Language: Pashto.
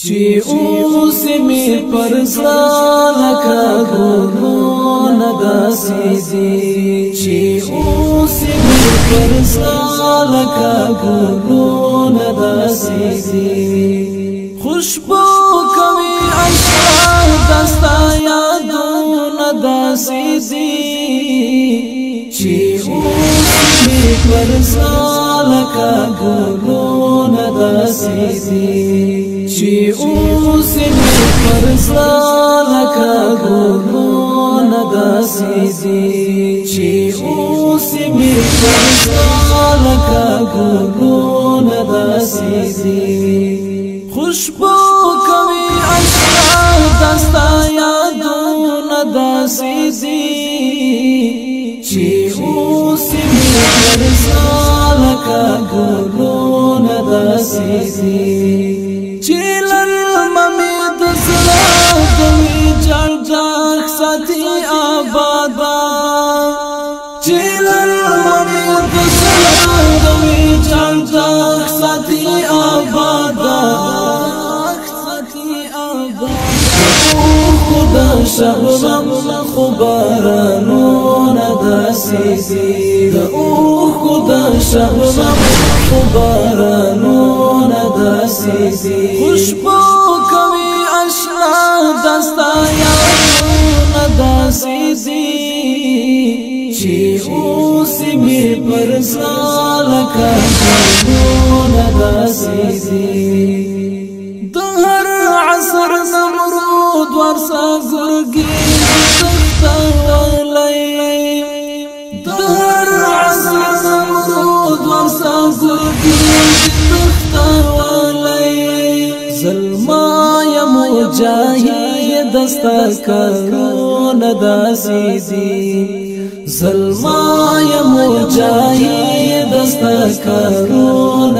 چی اوسی می پرزلا لکا گلون داسی دی چی اوسی می پرزلا لکا گلون داسی دی خوشبو کوي عشق دستا یادون داسی دی چی اوسی می پرزلا لکا گلون داسی دی چی اوسی می پرزلا لکا گلون داسی دی چی اوسی می پرزلا لکا گلون داسی دی خوشبو کوي عشق دستا یادون داسی دی چی اوسی می پرزلا لکا گلون داسی دی چیلر ممی دسلا دوی جاگ ساتي آبادا چیلر ممی دسلا دوی جاگ ساتي آبادا خدا شبنم خبرانون داسی دی خدا شبنم خبرانون داسی دی خوشبو کوي عشق دستا یادون داسی دی چی اوسی می پرزلا لکا گلون داسی دی دهر عصر نمرود ورسا زرگی تختا ولی دهر عصر نمرود ورسا زرگی تختا ولی ظلمای مجاهی دستا کرون داسی دی ظلمای مجاهی دستا کرون